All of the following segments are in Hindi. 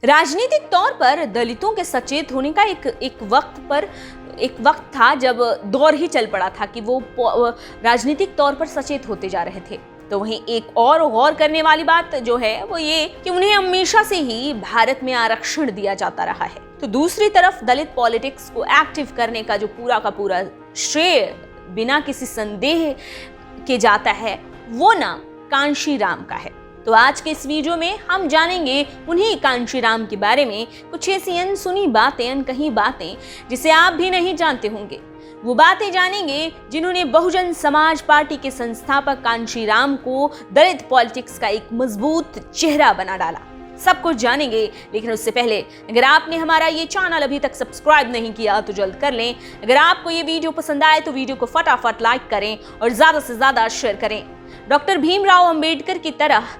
राजनीतिक तौर पर दलितों के सचेत होने का एक वक्त था जब दौर ही चल पड़ा था कि वो राजनीतिक तौर पर सचेत होते जा रहे थे। तो वहीं एक और गौर करने वाली बात जो है वो ये कि उन्हें हमेशा से ही भारत में आरक्षण दिया जाता रहा है। तो दूसरी तरफ दलित पॉलिटिक्स को एक्टिव करने का जो पूरा का पूरा श्रेय बिना किसी संदेह के जाता है वो नाम कांशीराम का है। तो आज के इस वीडियो में हम जानेंगे उन्हीं कांशीराम के बारे में कुछ ऐसी अनसुनी बातें, अनकही बातें जिसे आप भी नहीं जानते होंगे। वो बातें जानेंगे जिन्होंने बहुजन समाज पार्टी के संस्थापक कांशीराम को दलित पॉलिटिक्स का एक मजबूत चेहरा बना डाला। सब कुछ जानेंगे, लेकिन उससे पहले अगर आपने हमारा ये चैनल अभी तक सब्सक्राइब नहीं किया तो जल्द कर लें। अगर आपको ये वीडियो पसंद आए तो वीडियो को फटाफट लाइक करें और ज्यादा से ज्यादा शेयर करें। डॉक्टर भीमराव अंबेडकर की तरह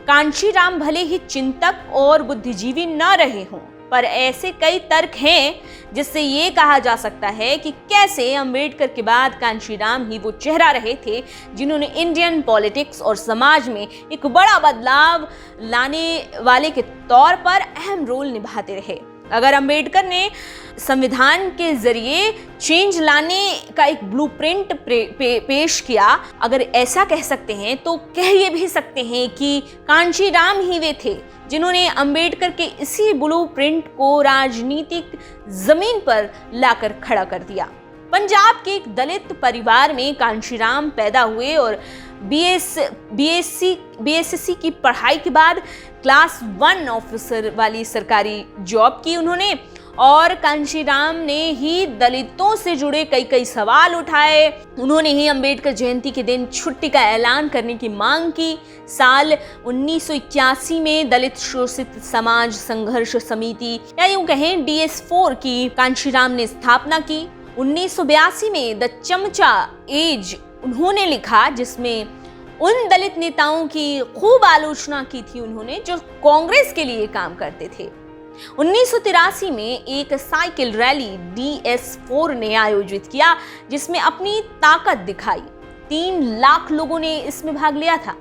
कांशीराम भले ही चिंतक और बुद्धिजीवी न रहे हों, पर ऐसे कई तर्क हैं जिससे ये कहा जा सकता है कि कैसे अंबेडकर के बाद कांशीराम ही वो चेहरा रहे थे जिन्होंने इंडियन पॉलिटिक्स और समाज में एक बड़ा बदलाव लाने वाले के तौर पर अहम रोल निभाते रहे। अगर अंबेडकर ने संविधान के जरिए चेंज लाने का एक ब्लूप्रिंट पेश किया, अगर ऐसा कह सकते हैं तो कह ये भी सकते हैं कि कांशीराम ही वे थे जिन्होंने अंबेडकर के इसी ब्लूप्रिंट को राजनीतिक जमीन पर लाकर खड़ा कर दिया। पंजाब के एक दलित परिवार में कांशीराम पैदा हुए और बीएससी की पढ़ाई के बाद क्लास 1 ऑफिसर वाली सरकारी जॉब की उन्होंने। और कांशीराम ने ही दलितों से जुड़े कई सवाल उठाए। उन्होंने ही अंबेडकर जयंती के दिन छुट्टी का ऐलान करने की मांग की। साल 1981 में दलित शोषित समाज संघर्ष समिति या यूं कहें DS4 की कांशीराम ने स्थापना की। 1982 में द चमचा एज उन्होंने लिखा, जिसमें उन दलित नेताओं की खूब आलोचना की थी उन्होंने जो कांग्रेस के लिए काम करते थे। 1983 में एक साइकिल रैली DS4 ने आयोजित किया जिसमें अपनी ताकत दिखाई। 3 लाख लोगों ने इसमें भाग लिया था।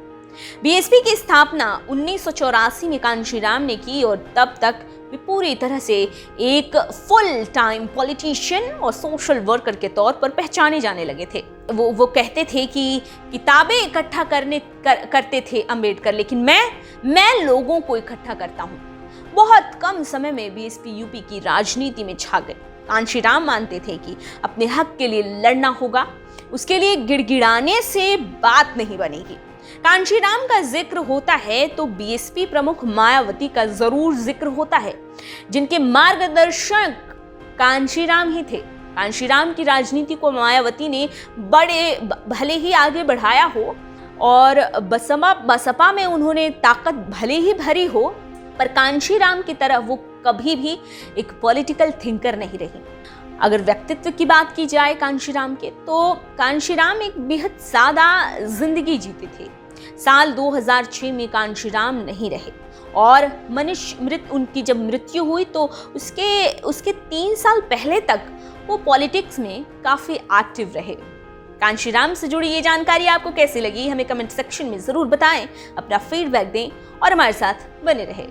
बीएसपी की स्थापना 1984 में कांशीराम ने की और तब तक वे पूरी तरह से एक फुल टाइम पॉलिटिशियन और सोशल वर्कर के तौर पर पहचाने जाने लगे थे। वो कहते थे कि किताबें इकट्ठा करते थे अंबेडकर, लेकिन मैं लोगों को इकट्ठा करता हूँ। बहुत कम समय में बीएसपी यूपी की राजनीति में छा गए। कांशीराम मानते थे कि अपने हक के लिए लड़ना होगा, उसके लिए गिड़गिड़ाने से बात नहीं बनेगी। कांशीराम का जिक्र होता है तो बीएसपी प्रमुख मायावती का जरूर जिक्र होता है, जिनके मार्गदर्शक कांशीराम ही थे। कांशीराम की राजनीति को मायावती ने भले ही आगे बढ़ाया हो और बसपा में उन्होंने ताकत भले ही भरी हो, पर कांशीराम की तरह वो कभी भी एक पॉलिटिकल थिंकर नहीं रही। अगर व्यक्तित्व की बात की जाए कांशीराम के, तो कांशीराम एक बेहद सादा जिंदगी जीते थे। साल 2006 में कांशीराम नहीं रहे और उनकी जब मृत्यु हुई तो उसके 3 साल पहले तक वो पॉलिटिक्स में काफी एक्टिव रहे। कांशीराम से जुड़ी ये जानकारी आपको कैसी लगी हमें कमेंट सेक्शन में जरूर बताएं। अपना फीडबैक दें और हमारे साथ बने रहें।